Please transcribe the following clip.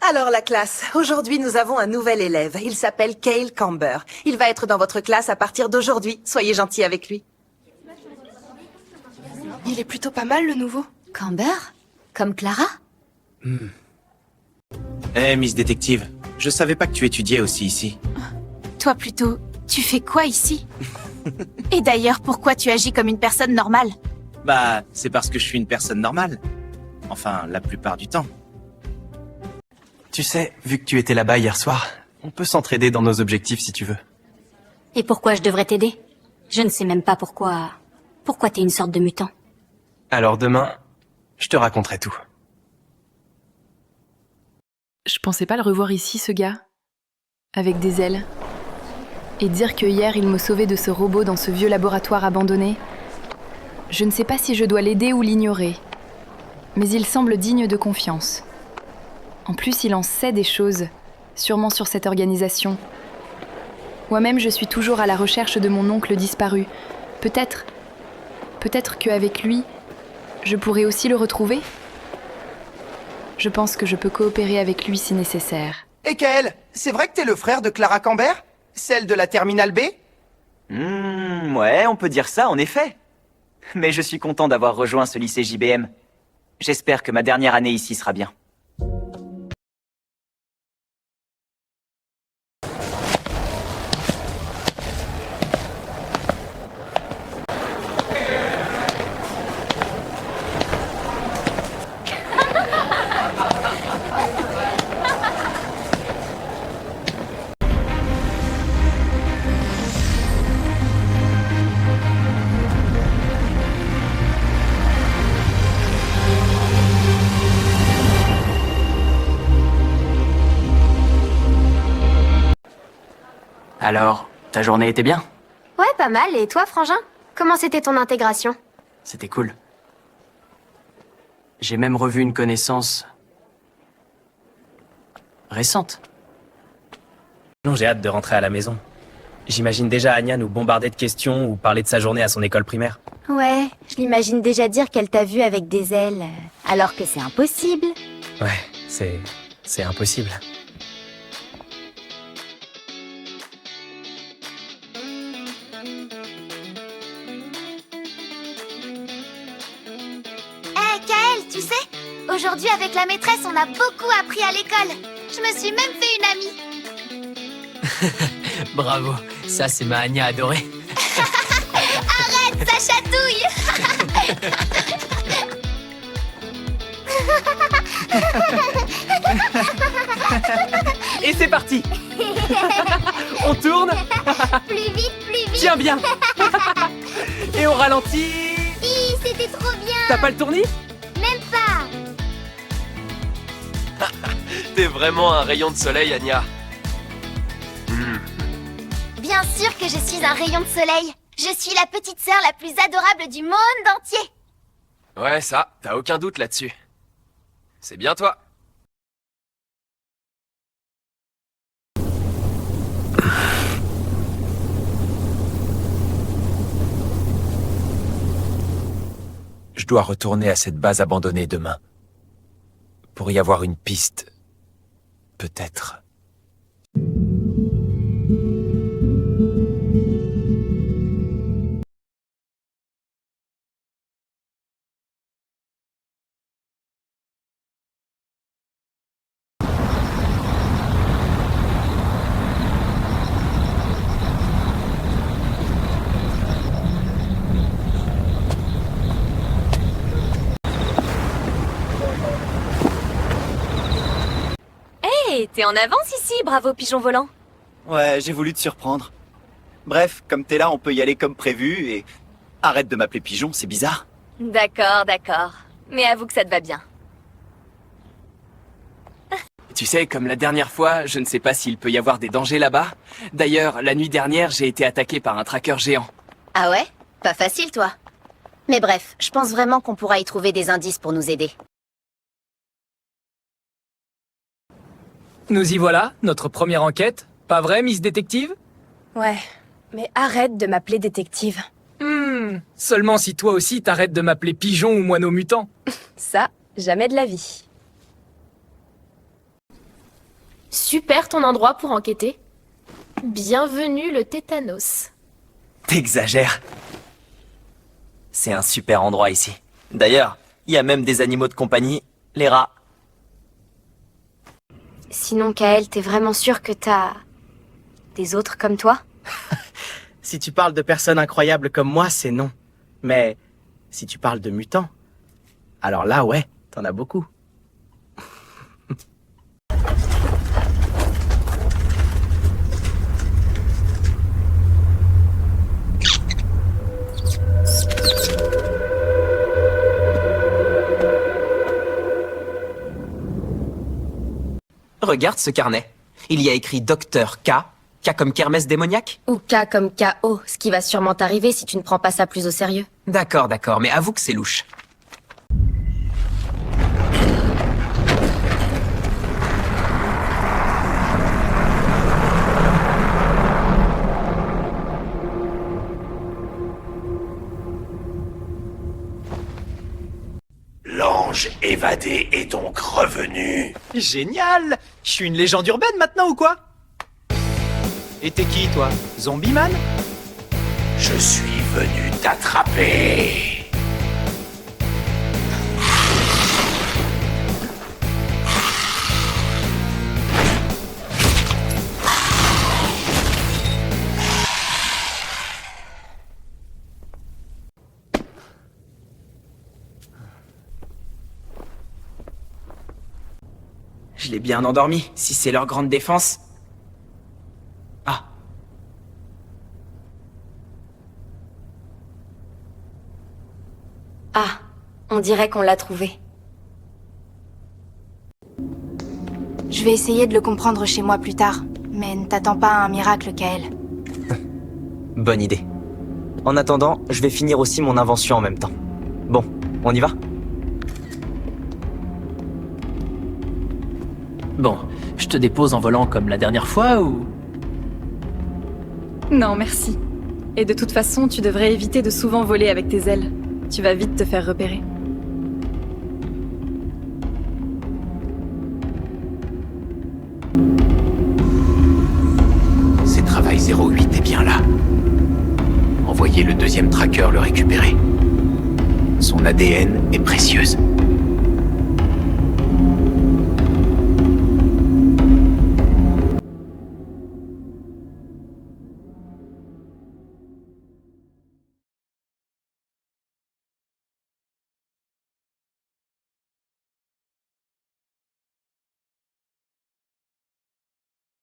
Alors la classe, aujourd'hui nous avons un nouvel élève. Il s'appelle Cale Camber. Il va être dans votre classe à partir d'aujourd'hui. Soyez gentils avec lui. Il est plutôt pas mal, le nouveau. Camber? Comme Clara? Eh, Miss Détective, je savais pas que tu étudiais aussi ici. Toi plutôt, tu fais quoi ici? Et d'ailleurs, pourquoi tu agis comme une personne normale? Bah, c'est parce que je suis une personne normale. Enfin, la plupart du temps. Tu sais, vu que tu étais là-bas hier soir, on peut s'entraider dans nos objectifs si tu veux. Et pourquoi je devrais t'aider? Je ne sais même pas pourquoi... Pourquoi t'es une sorte de mutant? Alors demain, je te raconterai tout. Je pensais pas le revoir ici, ce gars. Avec des ailes. Et dire que hier, il me sauvait de ce robot dans ce vieux laboratoire abandonné. Je ne sais pas si je dois l'aider ou l'ignorer. Mais il semble digne de confiance. En plus, il en sait des choses, sûrement sur cette organisation. Moi-même, je suis toujours à la recherche de mon oncle disparu. Peut-être qu'avec lui, je pourrais aussi le retrouver. Je pense que je peux coopérer avec lui si nécessaire. Et Kael, c'est vrai que t'es le frère de Clara Camber? Celle de la Terminale B? Ouais, on peut dire ça, en effet. Mais je suis content d'avoir rejoint ce lycée JBM. J'espère que ma dernière année ici sera bien. Alors, ta journée était bien? Ouais, pas mal. Et toi, Frangin? Comment c'était ton intégration? C'était cool. J'ai même revu une connaissance... récente. Non, j'ai hâte de rentrer à la maison. J'imagine déjà Anya nous bombarder de questions ou parler de sa journée à son école primaire. Ouais, je l'imagine déjà dire qu'elle t'a vu avec des ailes, alors que c'est impossible. Ouais, c'est impossible. Kael, tu sais, aujourd'hui avec la maîtresse, on a beaucoup appris à l'école. Je me suis même fait une amie. Bravo, ça c'est ma Anya adorée. Arrête, ça chatouille. Et c'est parti. On tourne. Plus vite, plus vite. Tiens bien. Et on ralentit. Hi, c'était trop bien. T'as pas le tournis? Même pas. T'es vraiment un rayon de soleil, Anya. Bien sûr que je suis un rayon de soleil. Je suis la petite sœur la plus adorable du monde entier. Ouais, ça, t'as aucun doute là-dessus. C'est bien toi. Je dois retourner à cette base abandonnée demain. Pour y avoir une piste. Peut-être. Hey, t'es en avance ici, bravo pigeon volant. Ouais, j'ai voulu te surprendre. Bref, comme t'es là, on peut y aller comme prévu et... Arrête de m'appeler pigeon, c'est bizarre. D'accord, d'accord. Mais avoue que ça te va bien. Tu sais, comme la dernière fois, je ne sais pas s'il peut y avoir des dangers là-bas. D'ailleurs, la nuit dernière, j'ai été attaqué par un tracker géant. Ah ouais? Pas facile, toi. Mais bref, je pense vraiment qu'on pourra y trouver des indices pour nous aider. Nous y voilà, notre première enquête. Pas vrai, Miss Détective? Ouais, mais arrête de m'appeler détective. Seulement si toi aussi t'arrêtes de m'appeler pigeon ou moineau mutant. Ça, jamais de la vie. super ton endroit pour enquêter. Bienvenue le tétanos. T'exagères. C'est un super endroit ici. D'ailleurs, il y a même des animaux de compagnie, les rats. Sinon, Kael, t'es vraiment sûr que t'as... des autres comme toi? Si tu parles de personnes incroyables comme moi, c'est non. Mais si tu parles de mutants, alors là, ouais, t'en as beaucoup. Regarde ce carnet. Il y a écrit Docteur K. K comme Kermesse démoniaque? Ou K comme KO, ce qui va sûrement t'arriver si tu ne prends pas ça plus au sérieux. D'accord, mais avoue que c'est louche. L'ange évadé est donc revenu. Génial! Je suis une légende urbaine maintenant ou quoi? Et t'es qui, toi? Zombie Man? Je suis venu t'attraper. Je l'ai bien endormi, si c'est leur grande défense. Ah. Ah, on dirait qu'on l'a trouvé. Je vais essayer de le comprendre chez moi plus tard, mais ne t'attends pas à un miracle, Kael. Bonne idée. En attendant, je vais finir aussi mon invention en même temps. Bon, on y va? Bon, je te dépose en volant comme la dernière fois ou... Non, merci. Et de toute façon, tu devrais éviter de souvent voler avec tes ailes. Tu vas vite te faire repérer. C'est travail 08 est bien là. Envoyez le deuxième tracker le récupérer. Son ADN est précieuse.